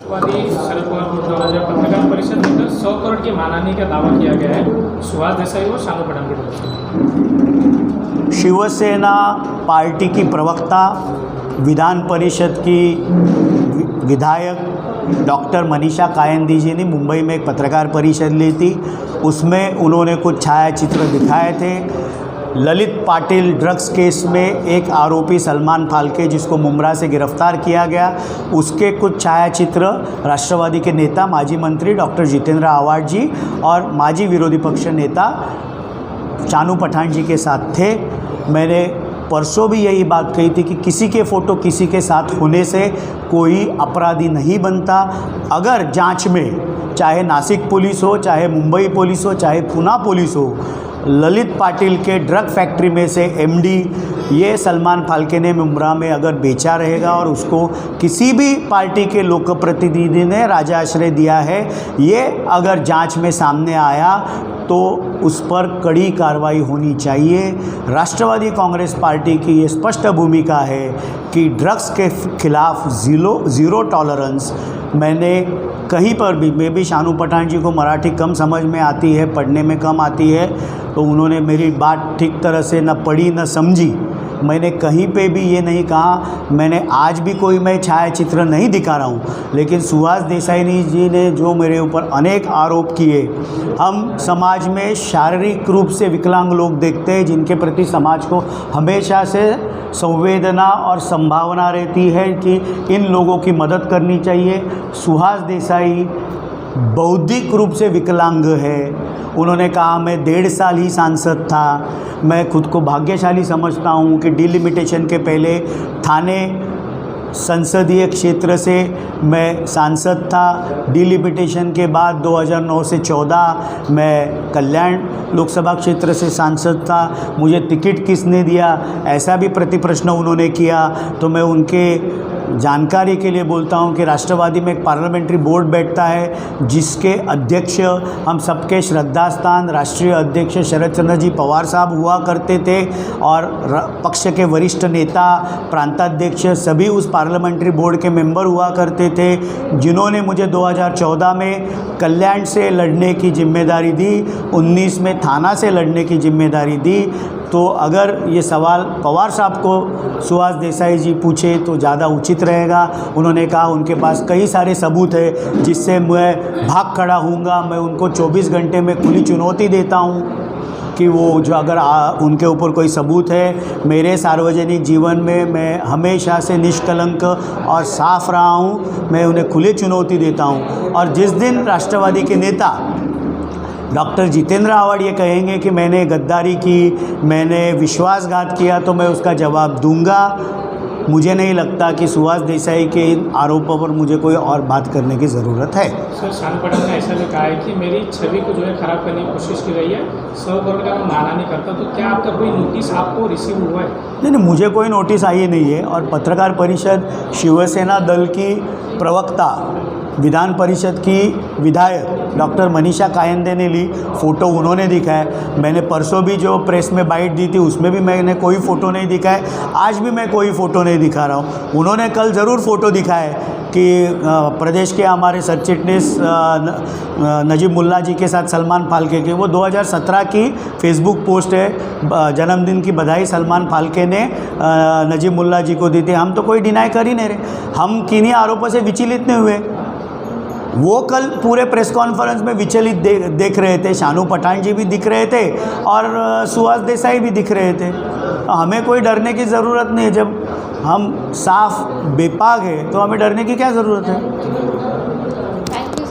Sharad Pawar group द्वारा जो पत्रकार परिषद में 100 करोड़ की मानहानि का दावा किया गया है सुहास देसाई और शानू पठान की तरफ से। शिवसेना पार्टी की प्रवक्ता विधान परिषद की विधायक डॉक्टर मनीषा कायंदे जी ने मुंबई में एक पत्रकार परिषद ली थी। उसमें उन्होंने कुछ छायाचित्र दिखाए थे। ललित पाटिल ड्रग्स केस में एक आरोपी सलमान फाल्के, जिसको मुंब्रा से गिरफ्तार किया गया, उसके कुछ छायाचित्र राष्ट्रवादी के नेता माजी मंत्री डॉक्टर जितेंद्र आव्हाड जी और माजी विरोधी पक्ष नेता शानू पठान जी के साथ थे। मैंने परसों भी यही बात कही थी कि किसी के फ़ोटो किसी के साथ होने से कोई अपराधी नहीं बनता। अगर जांच में चाहे नासिक पुलिस हो, चाहे मुंबई पुलिस हो, चाहे पूना पुलिस हो, ललित पाटिल के ड्रग फैक्ट्री में से एमडी ये सलमान फाल्के ने मुंब्रा में अगर बेचा रहेगा और उसको किसी भी पार्टी के लोक प्रतिनिधि ने राजाश्रय दिया है, ये अगर जांच में सामने आया तो उस पर कड़ी कार्रवाई होनी चाहिए। राष्ट्रवादी कांग्रेस पार्टी की ये स्पष्ट भूमिका है कि ड्रग्स के खिलाफ ज़ीरो टॉलरेंस। मैंने कहीं पर भी, मैं भी शानू पठान जी को मराठी कम समझ में आती है, पढ़ने में कम आती है, तो उन्होंने मेरी बात ठीक तरह से न पढ़ी न समझी। मैंने कहीं पे भी ये नहीं कहा, मैंने आज भी कोई मैं छायाचित्र नहीं दिखा रहा हूँ, लेकिन सुहास देसाई जी ने जो मेरे ऊपर अनेक आरोप किए। हम समाज में शारीरिक रूप से विकलांग लोग देखते हैं, जिनके प्रति समाज को हमेशा से संवेदना और संभावना रहती है कि इन लोगों की मदद करनी चाहिए। सुहास देसाई बौद्धिक रूप से विकलांग है। उन्होंने कहा मैं 1.5 साल ही सांसद था। मैं खुद को भाग्यशाली समझता हूँ कि डिलिमिटेशन के पहले थाने संसदीय क्षेत्र से मैं सांसद था। डिलिमिटेशन के बाद 2009 से 14 मैं कल्याण लोकसभा क्षेत्र से सांसद था। मुझे टिकट किसने दिया, ऐसा भी प्रतिप्रश्न उन्होंने किया। तो मैं उनके जानकारी के लिए बोलता हूं कि राष्ट्रवादी में एक पार्लियामेंट्री बोर्ड बैठता है, जिसके अध्यक्ष हम सबके श्रद्धास्थान राष्ट्रीय अध्यक्ष शरद चंद्र जी पवार साहब हुआ करते थे, और पक्ष के वरिष्ठ नेता प्रांताध्यक्ष सभी उस पार्लियामेंट्री बोर्ड के मेंबर हुआ करते थे, जिन्होंने मुझे 2014 में कल्याण से लड़ने की जिम्मेदारी दी, 19 में थाना से लड़ने की जिम्मेदारी दी। तो अगर ये सवाल पवार साहब को सुहास देसाई जी पूछे तो ज़्यादा उचित रहेगा। उन्होंने कहा उनके पास कई सारे सबूत है जिससे मैं भाग खड़ा हूँगा। मैं उनको 24 घंटे में खुली चुनौती देता हूँ कि वो जो अगर उनके ऊपर कोई सबूत है। मेरे सार्वजनिक जीवन में मैं हमेशा से निष्कलंक और साफ रहा हूँ, मैं उन्हें खुली चुनौती देता हूँ। और जिस दिन राष्ट्रवादी के नेता डॉक्टर जितेंद्र आव्हाड ये कहेंगे कि मैंने गद्दारी की, मैंने विश्वासघात किया, तो मैं उसका जवाब दूंगा। मुझे नहीं लगता कि सुहास देसाई के इन आरोपों पर मुझे कोई और बात करने की ज़रूरत है। सर, शानू पठान ने ऐसा भी कहा है कि मेरी छवि को जो है ख़राब करने की कोशिश की गई है, 100 करोड़ का मैं मानहानि करता। तो क्या आपका कोई नोटिस आपको रिसीव हुआ है? नहीं, मुझे कोई नोटिस आई नहीं है। और पत्रकार परिषद शिवसेना दल की प्रवक्ता विधान परिषद की विधायक डॉक्टर मनीषा कायंदे ने ली, फ़ोटो उन्होंने दिखाया। मैंने परसों भी जो प्रेस में बाइट दी थी उसमें भी मैंने कोई फ़ोटो नहीं दिखाया, आज भी मैं कोई फ़ोटो नहीं दिखा रहा हूँ। उन्होंने कल ज़रूर फ़ोटो दिखाया कि प्रदेश के हमारे सरचिटनीस नजीब मुल्ला जी के साथ सलमान फाल्के के, वो 2017 की फेसबुक पोस्ट है। जन्मदिन की बधाई सलमान फाल्के ने नजीब मुल्ला जी को दी थी। हम तो कोई डिनाई कर ही नहीं रहे, हम किन्हीं आरोपों से विचलित नहीं हुए। वो कल पूरे प्रेस कॉन्फ्रेंस में विचलित देख रहे थे। शानू पठान जी भी दिख रहे थे और सुहास देसाई भी दिख रहे थे। हमें कोई डरने की ज़रूरत नहीं है। जब हम साफ बेपाक है तो हमें डरने की क्या ज़रूरत है।